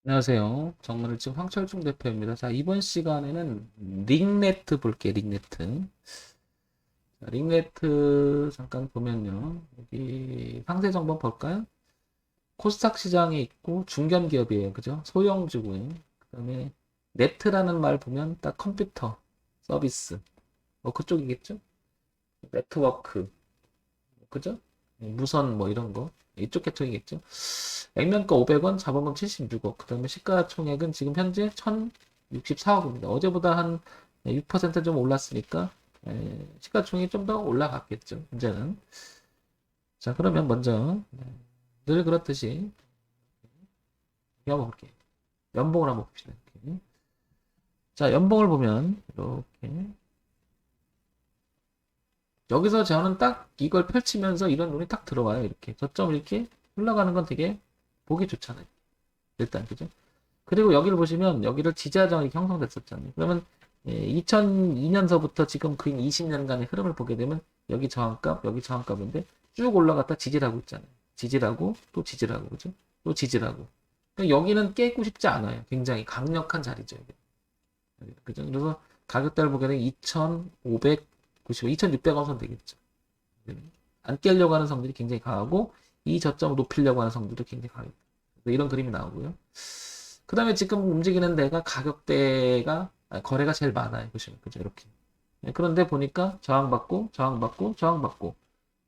안녕하세요. 정문일층 황철중 대표입니다. 자, 이번 시간에는 링네트 볼게요. 링네트. 자, 링네트 잠깐 보면요. 여기 상세 정보 볼까요? 코스닥 시장에 있고 중견 기업이에요. 그죠? 소형주고요. 그다음에 네트라는 말 보면 딱 컴퓨터 서비스. 뭐 그쪽이겠죠? 네트워크. 그죠? 무선 뭐 이런 거. 이쪽 계통이겠죠? 액면가 500원, 자본금 76억. 그 다음에 시가총액은 지금 현재 1064억입니다. 어제보다 한 6%좀 올랐으니까 시가총액이 좀 더 올라갔겠죠. 현재는. 자, 그러면 먼저 늘 그렇듯이 이거 한번 볼게요. 연봉을 한번 봅시다. 이렇게. 자, 연봉을 보면 이렇게 여기서 저는 딱 이걸 펼치면서 이런 눈이 딱 들어와요. 이렇게 저점 이렇게 흘러가는 건 되게 보기 좋잖아요. 일단 그죠? 그리고 여기를 보시면 여기를 지지하장이 형성됐었잖아요. 그러면 2002년서부터 지금 그 20년간의 흐름을 보게 되면 여기 저항값, 여기 저항값인데 쭉 올라갔다 지지하고 있잖아요. 지지하고 또 지지하고 그죠? 또 지지하고. 그러니까 여기는 깨고 싶지 않아요. 굉장히 강력한 자리죠. 여기. 그죠? 그래서 가격대를 보게 되면 2,595, 2,600원 선 되겠죠. 안 깨려고 하는 성질이 굉장히 강하고 이 저점을 높이려고 하는 성질도 굉장히 강해요. 이런 그림이 나오고요. 그 다음에 지금 움직이는 데가 가격대가 거래가 제일 많아요. 보시면 그죠? 이렇게. 그런데 보니까 저항받고 저항받고 저항받고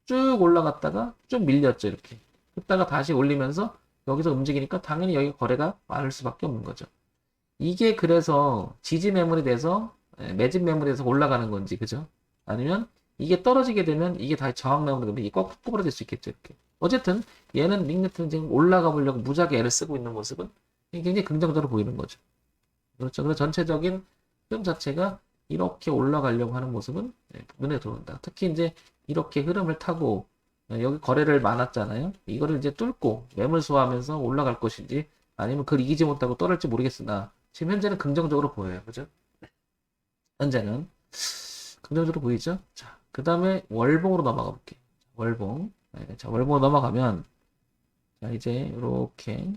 쭉 올라갔다가 쭉 밀렸죠. 이렇게. 그다가 다시 올리면서 여기서 움직이니까 당연히 여기 거래가 많을 수밖에 없는 거죠. 이게 그래서 지지 매물이 돼서 매집 매물이 돼서 올라가는 건지 그죠? 아니면 이게 떨어지게 되면 이게 다시 저항 매물이 되면 이게 꼭 꼬부러질 수 있겠죠. 이렇게. 어쨌든 얘는 링네트는 지금 올라가 보려고 무지하게 애를 쓰고 있는 모습은 굉장히 긍정적으로 보이는 거죠. 그렇죠. 그래서 전체적인 흐름 자체가 이렇게 올라가려고 하는 모습은 눈에 들어온다. 특히 이제 이렇게 흐름을 타고 여기 거래를 많았잖아요. 이거를 이제 뚫고 매물 소화하면서 올라갈 것인지 아니면 그걸 이기지 못하고 떨어질지 모르겠으나 지금 현재는 긍정적으로 보여요. 그죠? 현재는 긍정적으로 보이죠? 자, 그 다음에 월봉으로 넘어가 볼게요. 월봉. 자, 월봉으로 넘어가면 자, 이제 이렇게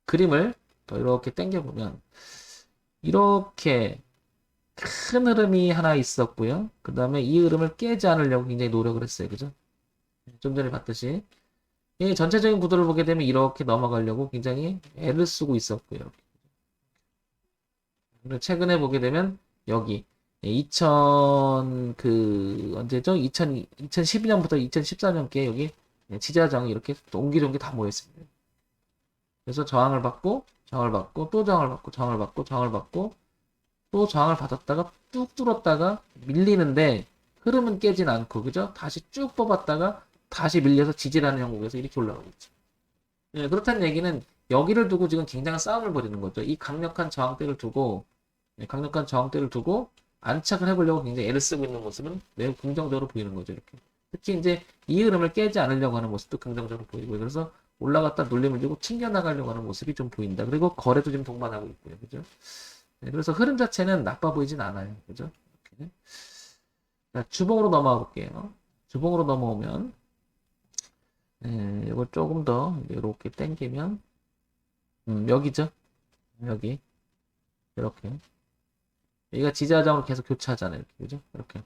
그림을 더 이렇게 당겨보면 이렇게 큰 흐름이 하나 있었고요. 그 다음에 이 흐름을 깨지 않으려고 굉장히 노력을 했어요. 그죠? 좀 전에 봤듯이. 이 전체적인 구도를 보게 되면 이렇게 넘어가려고 굉장히 애를 쓰고 있었고요. 그리고 최근에 보게 되면 여기 2000 그 언제죠? 2012년부터 2014년께 여기 지지하장이 이렇게 옹기종기 다 모였습니다. 그래서 저항을 받고 저항을 받고 또 저항을 받고 저항을 받고 저항을 받고 또 저항을 받았다가 뚝 뚫었다가 밀리는데 흐름은 깨진 않고 그죠? 다시 쭉 뽑았다가 다시 밀려서 지지라는 형국에서 이렇게 올라가고 있죠. 네, 그렇다는 얘기는 여기를 두고 지금 굉장한 싸움을 벌이는 거죠. 이 강력한 저항대를 두고 강력한 저항대를 두고 안착을 해보려고 굉장히 애를 쓰고 있는 모습은 매우 긍정적으로 보이는 거죠. 이렇게. 특히 이제 이 흐름을 깨지 않으려고 하는 모습도 긍정적으로 보이고 그래서 올라갔다 눌림을 주고 튕겨나가려고 하는 모습이 좀 보인다. 그리고 거래도 좀 동반하고 있고요. 그죠? 네, 그래서 흐름 자체는 나빠 보이진 않아요. 그죠? 이렇게. 자, 주봉으로 넘어가 볼게요. 주봉으로 넘어오면, 이걸 조금 더 이렇게 당기면, 여기죠? 여기. 이렇게. 여기가 지지하장으로 계속 교차하잖아요. 이렇게. 그죠? 이렇게.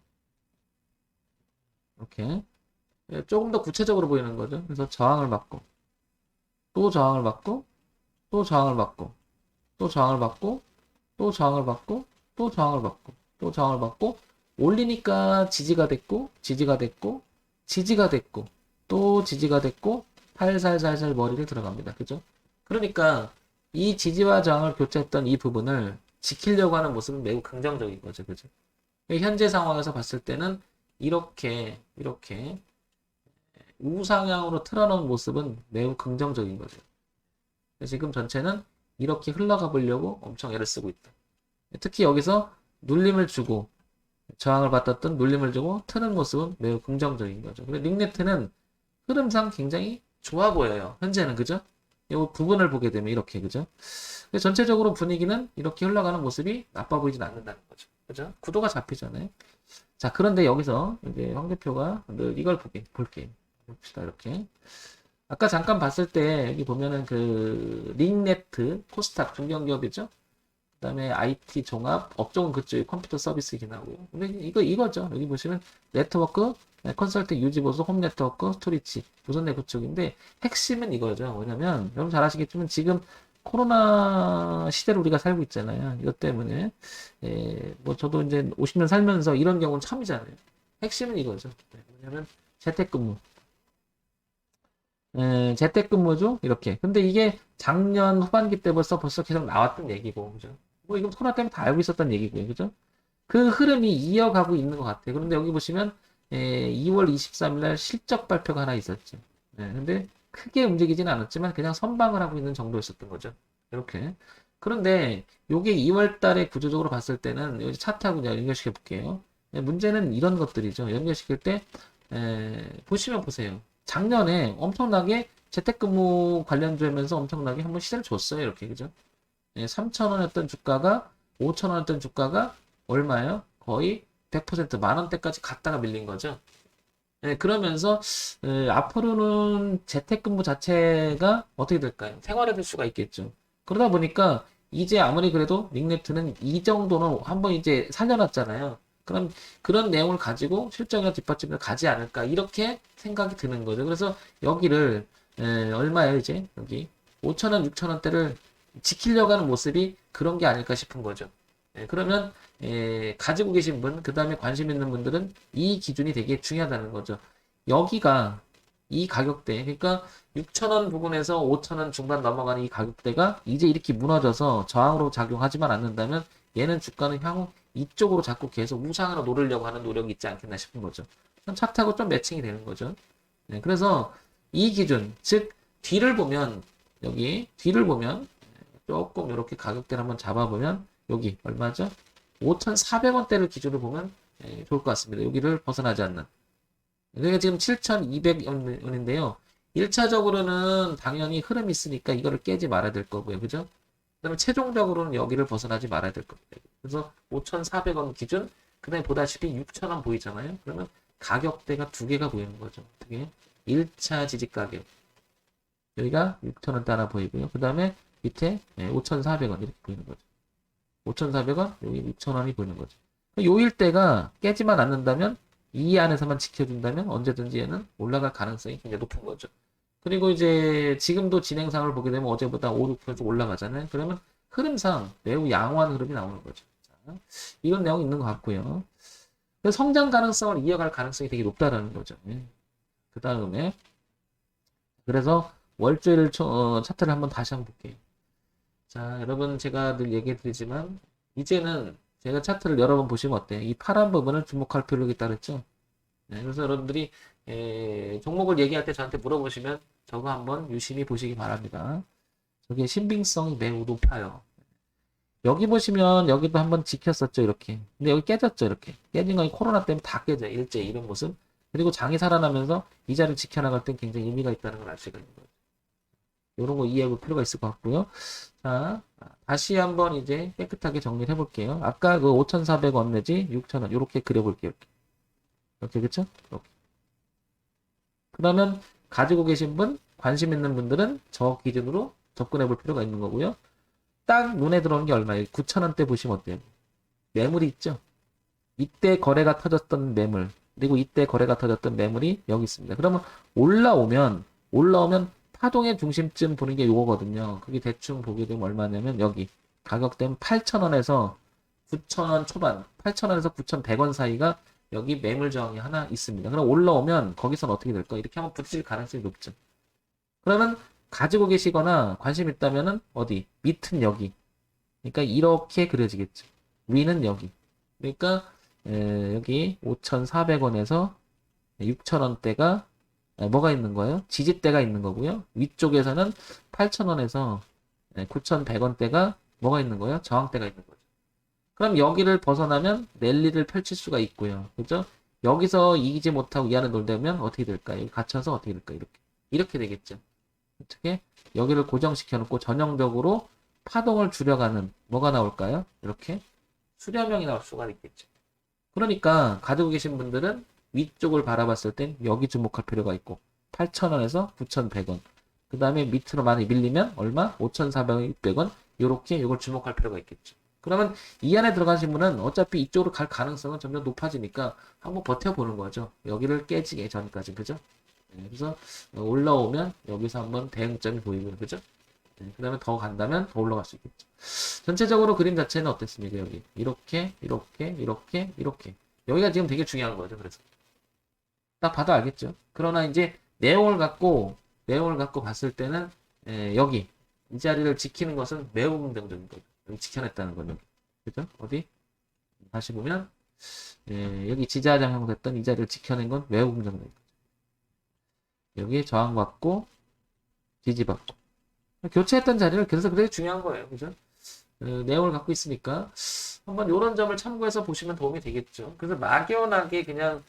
이렇게. 조금 더 구체적으로 보이는 거죠. 그래서 저항을 받고, 또 저항을 받고, 또 저항을 받고, 또 저항을 받고, 또 저항을 받고, 또 저항을 받고, 또 저항을 받고, 올리니까 지지가 됐고, 지지가 됐고, 지지가 됐고, 또 지지가 됐고, 살살살살 머리를 들어갑니다. 그죠? 그러니까 이 지지와 저항을 교차했던 이 부분을 지키려고 하는 모습은 매우 긍정적인 거죠. 그죠? 현재 상황에서 봤을 때는 이렇게 우상향으로 틀어놓은 모습은 매우 긍정적인 거죠. 지금 전체는 이렇게 흘러가 보려고 엄청 애를 쓰고 있다. 특히 여기서 눌림을 주고 저항을 받았던 눌림을 주고 트는 모습은 매우 긍정적인 거죠. 그리고 링네트는 흐름상 굉장히 좋아 보여요. 현재는 그죠? 이 부분을 보게 되면 이렇게 그죠? 전체적으로 분위기는 이렇게 흘러가는 모습이 나빠 보이진 않는다는 거죠. 그죠? 구도가 잡히잖아요. 자, 그런데 여기서 이제 황 대표가 늘 이걸 볼게요. 봅시다. 이렇게. 아까 잠깐 봤을 때 여기 보면은 그 링네트, 코스닥 중견기업이죠. 그다음에 IT 종합, 업종은 그쪽이 컴퓨터 서비스이긴 하고요. 근데 이거죠. 여기 보시면 네트워크, 컨설팅, 유지보수, 홈 네트워크, 스토리지, 무선네 그쪽인데 핵심은 이거죠. 뭐냐면 여러분 잘 아시겠지만 지금 코로나 시대를 우리가 살고 있잖아요. 이것 때문에 뭐 저도 이제 50년 살면서 이런 경우는 처음이잖아요. 핵심은 이거죠. 뭐냐면 재택근무. 재택근무죠. 이렇게. 근데 이게 작년 후반기 때 벌써 계속 나왔던 얘기고, 그죠? 뭐 이건 코로나 때문에 다 알고 있었던 얘기고요, 그죠? 그 흐름이 이어가고 있는 것 같아요. 그런데 여기 보시면 2월 23일 날 실적 발표가 하나 있었죠. 근데 크게 움직이지는 않았지만 그냥 선방을 하고 있는 정도였었던 거죠. 이렇게. 그런데 요게 2월 달에 구조적으로 봤을 때는 여기 차트하고 그냥 연결시켜 볼게요. 문제는 이런 것들이죠. 연결시킬 때 보시면 보세요. 작년에 엄청나게 재택근무 관련주면서 엄청나게 한번 시세를 줬어요. 이렇게 그죠? 3,000원이었던 주가가 5,000원이었던 주가가 얼마예요? 거의 100% 만 원대까지 갔다가 밀린 거죠. 그러면서 앞으로는 재택근무 자체가 어떻게 될까요? 생활화될 수가 있겠죠. 그러다 보니까 이제 아무리 그래도 링네트는 이 정도는 한번 이제 살려놨잖아요. 그럼 그런 내용을 가지고 실적이나 뒷받침을 가지 않을까 이렇게 생각이 드는 거죠. 그래서 여기를 얼마예요 이제 여기 5,000원, 6,000원대를 지키려고 하는 모습이 그런 게 아닐까 싶은 거죠. 그러면 가지고 계신 분, 그 다음에 관심 있는 분들은 이 기준이 되게 중요하다는 거죠. 여기가 이 가격대, 그러니까 6,000원 부근에서 5,000원 중반 넘어가는 이 가격대가 이제 이렇게 무너져서 저항으로 작용하지만 않는다면 얘는 주가는 향후 이쪽으로 자꾸 계속 우상으로 노리려고 하는 노력이 있지 않겠나 싶은 거죠. 차트하고 좀 매칭이 되는 거죠. 그래서 이 기준, 즉 뒤를 보면 여기 뒤를 보면 조금 이렇게 가격대를 한번 잡아보면 여기 얼마죠? 5,400원대를 기준으로 보면 좋을 것 같습니다. 여기를 벗어나지 않는. 그러니까 지금 7,200원인데요. 1차적으로는 당연히 흐름이 있으니까 이거를 깨지 말아야 될 거고요. 그죠? 그다음에 최종적으로는 여기를 벗어나지 말아야 될 겁니다. 그래서 5,400원 기준, 그 다음에 보다시피 6,000원 보이잖아요. 그러면 가격대가 두 개가 보이는 거죠. 어떻게? 1차 지지 가격. 여기가 6,000원대 하나 보이고요. 그 다음에 밑에 5,400원 이렇게 보이는 거죠. 5,400원, 여기 6,000원이 보이는 거죠. 요 일대가 깨지만 않는다면 이 안에서만 지켜준다면 언제든지 얘는 올라갈 가능성이 굉장히 높은 거죠. 그리고 이제 지금도 진행상을 보게 되면 어제보다 5, 6% 올라가잖아요. 그러면 흐름상 매우 양호한 흐름이 나오는 거죠. 자, 이런 내용이 있는 것 같고요. 성장 가능성을 이어갈 가능성이 되게 높다라는 거죠. 그 다음에 그래서 월주일 차트를 한번 다시 한번 볼게요. 자, 여러분 제가 늘 얘기해 드리지만 이제는 제가 차트를 여러 번 보시면 어때요? 이 파란 부분을 주목할 필요가 있다 그랬죠? 그래서 여러분들이 종목을 얘기할 때 저한테 물어보시면 저거 한번 유심히 보시기 바랍니다. 저게 신빙성이 매우 높아요. 여기 보시면 여기도 한번 지켰었죠 이렇게. 근데 여기 깨졌죠 이렇게. 깨진 건 코로나 때문에 다 깨져요. 일제 이런 모습. 그리고 장이 살아나면서 이 자리를 지켜나갈 땐 굉장히 의미가 있다는 걸 알 수가 있는 거죠. 이런 거 이해할 필요가 있을 것 같고요. 자, 다시 한번 이제 깨끗하게 정리를 해볼게요. 아까 그 5,400원 내지 6,000원 이렇게 그려볼게요. 이렇게 그쵸? 이렇게. 그러면 가지고 계신 분, 관심 있는 분들은 저 기준으로 접근해 볼 필요가 있는 거고요. 딱 눈에 들어오는 게 얼마예요? 9,000원대 보시면 어때요? 매물이 있죠? 이때 거래가 터졌던 매물, 그리고 이때 거래가 터졌던 매물이 여기 있습니다. 그러면 올라오면 파동의 중심쯤 보는 게 요거거든요. 그게 대충 보게 되면 얼마냐면 여기 가격대는 8,000원에서 9,000원 초반, 8,000원에서 9,100원 사이가 여기 매물 저항이 하나 있습니다. 그럼 올라오면 거기서는 어떻게 될까? 이렇게 한번 부딪힐 가능성이 높죠. 그러면 가지고 계시거나 관심 있다면은 어디? 밑은 여기. 그러니까 이렇게 그려지겠죠. 위는 여기. 그러니까 여기 5,400원에서 6,000원대가 뭐가 있는 거예요? 지지대가 있는 거고요. 위쪽에서는 8,000원에서 9,100원대가 뭐가 있는 거예요? 저항대가 있는 거죠. 그럼 여기를 벗어나면 랠리를 펼칠 수가 있고요. 그죠? 여기서 이기지 못하고 이 안에 놀려면 어떻게 될까요? 갇혀서 어떻게 될까요? 이렇게 되겠죠. 어떻게? 여기를 고정시켜 놓고 전형적으로 파동을 줄여가는 뭐가 나올까요? 이렇게 수렴형이 나올 수가 있겠죠. 그러니까 가지고 계신 분들은 위쪽을 바라봤을 땐 여기 주목할 필요가 있고 8,000원에서 9,100원. 그 다음에 밑으로 많이 밀리면 얼마? 5,400원, 600원. 요렇게 이걸 주목할 필요가 있겠죠. 그러면 이 안에 들어가신 분은 어차피 이쪽으로 갈 가능성은 점점 높아지니까 한번 버텨보는 거죠. 여기를 깨지기 전까지, 그죠? 네, 그래서 올라오면 여기서 한번 대응점이 보이면, 그죠? 네, 그 다음에 더 간다면 더 올라갈 수 있겠죠. 전체적으로 그림 자체는 어땠습니까? 여기 이렇게 이렇게 이렇게 이렇게 여기가 지금 되게 중요한 거죠. 그래서 딱 봐도 알겠죠. 그러나 이제 내용을 갖고 봤을 때는 여기 이 자리를 지키는 것은 매우 긍정적인 거죠. 여기 지켜냈다는 거는, 그죠? 어디 다시 보면 여기 지지하장 형성했던 이 자리를 지켜낸 건 매우 긍정적인 거죠. 여기 저항받고 지지받고 교체했던 자리를, 그래서 그게 중요한 거예요. 그죠? 내용을 갖고 있으니까 한번 이런 점을 참고해서 보시면 도움이 되겠죠. 그래서 막연하게 그냥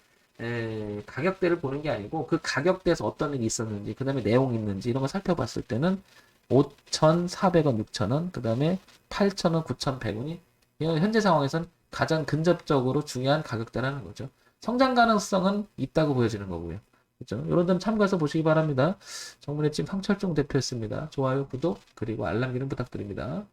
가격대를 보는 게 아니고 그 가격대에서 어떤 일이 있었는지, 그 다음에 내용이 있는지 이런 거 살펴봤을 때는 5,400원, 6,000원, 그 다음에 8,000원, 9,100원이 현재 상황에선 가장 근접적으로 중요한 가격대라는 거죠. 성장 가능성은 있다고 보여지는 거고요. 그죠? 이런 점 참고해서 보시기 바랍니다. 정문의 찜 황철종 대표였습니다. 좋아요, 구독, 그리고 알람 기능 부탁드립니다.